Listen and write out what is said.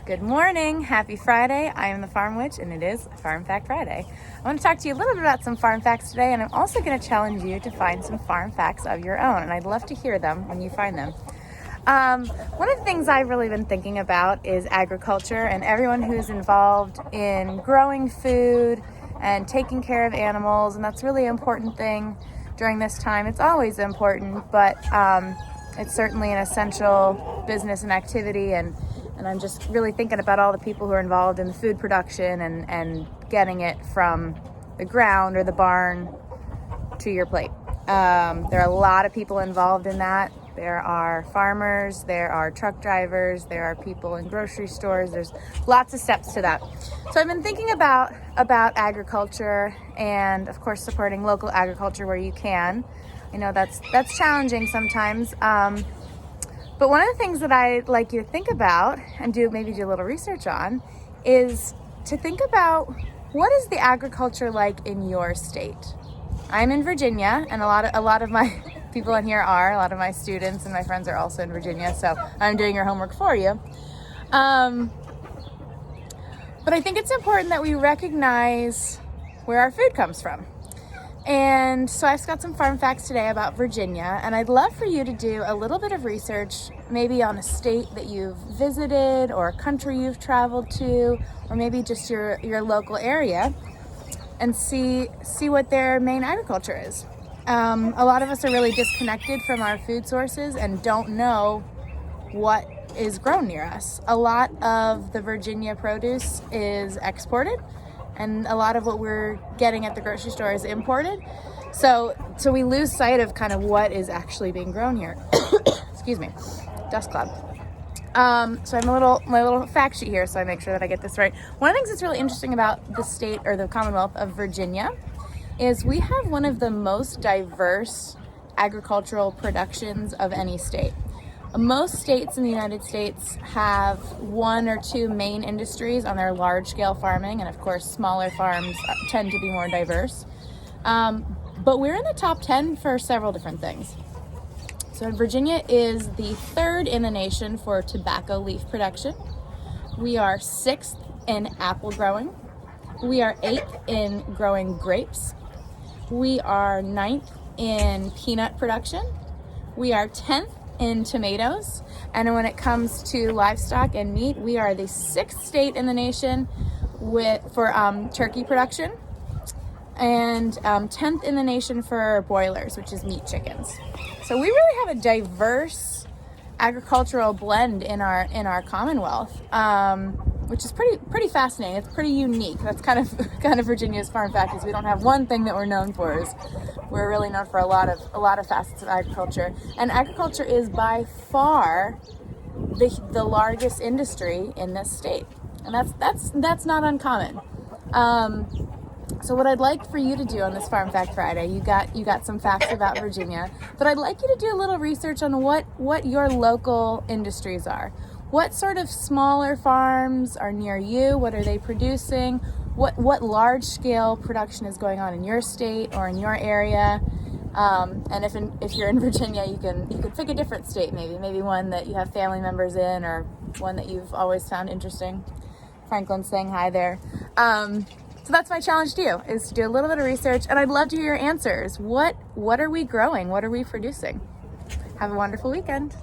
Good morning. Happy Friday. I am the Farm Witch, and it is Farm Fact Friday. I want to talk to you a little bit about some farm facts today, and I'm also going to challenge you to find some farm facts of your own, and I'd love to hear them when you find them. One of the things I've really been thinking about is agriculture and everyone who's involved in growing food and taking care of animals, and that's really an important thing during this time. It's always important, but it's certainly an essential business and activity, and I'm just really thinking about all the people who are involved in the food production and getting it from the ground or the barn to your plate. There are a lot of people involved in that. There are farmers, there are truck drivers, there are people in grocery stores. There's lots of steps to that. So I've been thinking about agriculture and, of course, supporting local agriculture where you can. I know that's challenging sometimes. But one of the things that I'd like you to think about and maybe do a little research on is to think about what is the agriculture like in your state. I'm in Virginia, and a lot of my people in here are. A lot of my students and my friends are also in Virginia, so I'm doing your homework for you. But I think it's important that we recognize where our food comes from. And so I've got some farm facts today about Virginia, and I'd love for you to do a little bit of research, maybe on a state that you've visited or a country you've traveled to, or maybe just your local area, and see what their main agriculture is. A lot of us are really disconnected from our food sources and don't know what is grown near us. A lot of the Virginia produce is exported, and a lot of what we're getting at the grocery store is imported. So we lose sight of kind of what is actually being grown here. Excuse me, dust cloud. So I have my little fact sheet here, so I make sure that I get this right. One of the things that's really interesting about the state or the Commonwealth of Virginia is we have one of the most diverse agricultural productions of any state. Most states in the United States have one or two main industries on their large-scale farming, and of course, smaller farms tend to be more diverse. But we're in the top 10 for several different things. So Virginia is the third in the nation for tobacco leaf production. We are 6th in apple growing. We are 8th in growing grapes. We are 9th in peanut production. We are 10th in tomatoes, and when it comes to livestock and meat, we are the 6th state in the nation for turkey production, and 10th in the nation for broilers, which is meat chickens. So we really have a diverse agricultural blend in our Commonwealth, which is pretty fascinating. It's pretty unique. That's kind of Virginia's farm fact, is we don't have one thing that we're known for. We're really known for a lot of facets of agriculture, and agriculture is by far the largest industry in this state, and that's not uncommon. So what I'd like for you to do on this Farm Fact Friday, you got some facts about Virginia, but I'd like you to do a little research on what your local industries are. What sort of smaller farms are near you? What are they producing? What large-scale production is going on in your state or in your area? And if you're in Virginia, you can pick a different state, maybe one that you have family members in, or one that you've always found interesting. Franklin's saying hi there. So that's my challenge to you, is to do a little bit of research, and I'd love to hear your answers. What are we growing? What are we producing? Have a wonderful weekend.